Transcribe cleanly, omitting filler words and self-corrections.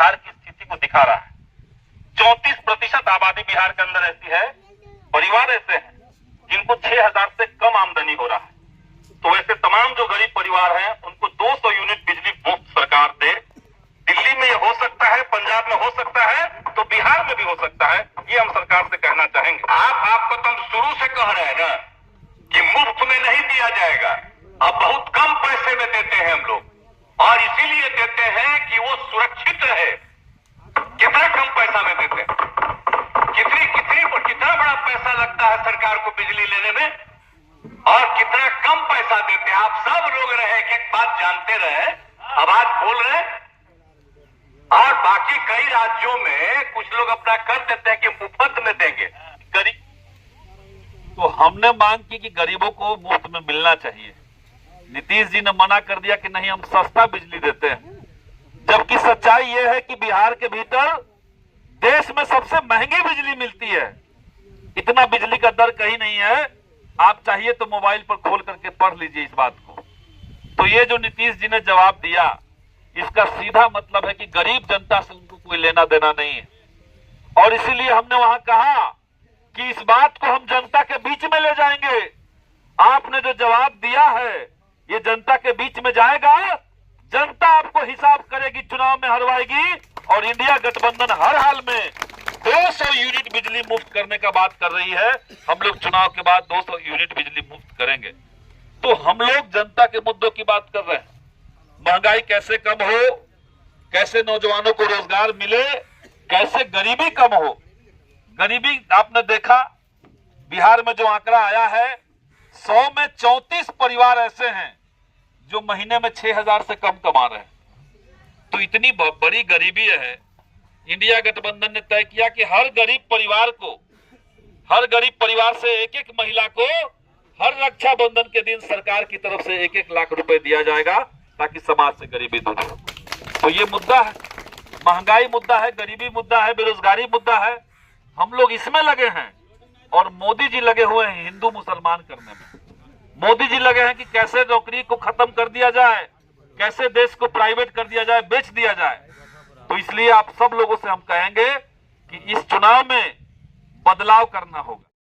बिहार की स्थिति को दिखा रहा है। 34% आबादी बिहार के अंदर ऐसी है, परिवार ऐसे हैं जिनको 6,000 से कम आमदनी हो रहा है। तो ऐसे तमाम जो गरीब परिवार हैं उनको 200 यूनिट बिजली मुफ्त सरकार दे। दिल्ली में ये हो सकता है, पंजाब में हो सकता है, तो बिहार में भी हो सकता है। ये हम सरकार से कहना चाहेंगे। आपको तो हम शुरू से कह रहे हैं ना कि मुफ्त में नहीं दिया जाएगा, अब बहुत कम पैसे में देते हैं हम लोग, और इसीलिए देते हैं कि वो सुरक्षित रहे। कितना कम पैसा में देते हैं, कितना बड़ा पैसा लगता है सरकार को बिजली लेने में, और कितना कम पैसा देते हैं। आप सब लोग रहे एक बात जानते रहे, अब आज बोल रहे हैं। और बाकी कई राज्यों में कुछ लोग अपना कर देते हैं कि मुफ्त में देंगे। गरीब तो हमने मांग की कि गरीबों को मुफ्त में मिलना चाहिए। नीतीश जी ने मना कर दिया कि नहीं, हम सस्ता बिजली देते हैं, जबकि सच्चाई यह है कि बिहार के भीतर देश में सबसे महंगी बिजली मिलती है। इतना बिजली का दर कहीं नहीं है। आप चाहिए तो मोबाइल पर खोल करके पढ़ लीजिए इस बात को। तो ये जो नीतीश जी ने जवाब दिया, इसका सीधा मतलब है कि गरीब जनता से उनको कोई लेना देना नहीं है। और इसीलिए हमने वहां कहा कि इस बात को हम जनता के बीच में ले जाएंगे। आपने जो जवाब दिया है ये जनता के बीच में जाएगा, जनता आपको हिसाब करेगी, चुनाव में हरवाएगी, और इंडिया गठबंधन हर हाल में 200 यूनिट बिजली मुफ्त करने का बात कर रही है। हम लोग चुनाव के बाद 200 यूनिट बिजली मुफ्त करेंगे। तो हम लोग जनता के मुद्दों की बात कर रहे हैं। महंगाई कैसे कम हो, कैसे नौजवानों को रोजगार मिले, कैसे गरीबी कम हो। गरीबी आपने देखा बिहार में जो आंकड़ा आया है, 100 में 34 परिवार ऐसे हैं जो महीने में 6,000 से कम कमा रहे हैं। तो इतनी बड़ी गरीबी है। इंडिया गठबंधन ने तय किया कि हर गरीब परिवार से एक महिला को हर रक्षाबंधन के दिन सरकार की तरफ से 1-1 लाख रुपए दिया जाएगा, ताकि समाज से गरीबी दूर हो। तो ये मुद्दा है, महंगाई मुद्दा है, गरीबी मुद्दा है, बेरोजगारी मुद्दा है। हम लोग इसमें लगे हैं, और मोदी जी लगे हुए हैं हिंदू मुसलमान करने में। मोदी जी लगे हैं कि कैसे नौकरी को खत्म कर दिया जाए, कैसे देश को प्राइवेट कर दिया जाए, बेच दिया जाए। तो इसलिए आप सब लोगों से हम कहेंगे कि इस चुनाव में बदलाव करना होगा।